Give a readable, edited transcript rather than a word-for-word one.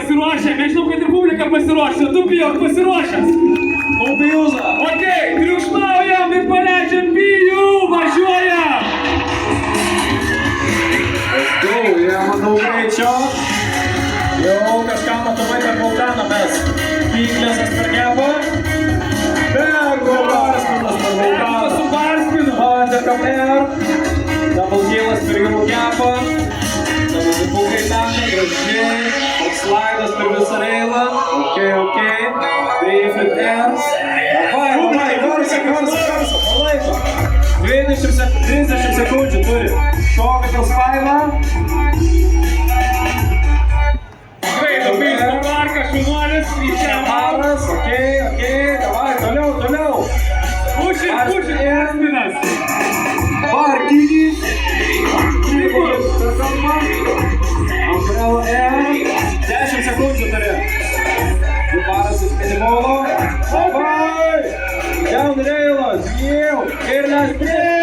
pasiruošę, mes žinom, kad ir publika pasiruošę, tu Pijau pasiruošęs. Pijūza. Ok, triukšmaujam ir paleidžiam Pijų, važiuojam. Let's go, jie manau greičio. Jau kažką matomai per Balkaną mes pyklėsas per gebą. Bergo Barspinas per Balkaną. Su Barspinu. Vanderkam Air. Double heelas per jų gebą. Dabar zipukai tašia, gražiai. Slaidas per visą reilą. Ok. Priflip Air. Davai, garsa, palaiko. 30 sekundžių turi. Šoka per spailą. Skraido Pijus, Markas, Šunuolis, ryčiam. Maras, ok, davai, toliau. Pušit, Barspinas. Barkinys. Pijus. Umbrella Air. 10 sekundžių turi. Baras iš Pedimolo. Davai. Down reilas, jau. Ir mes prie.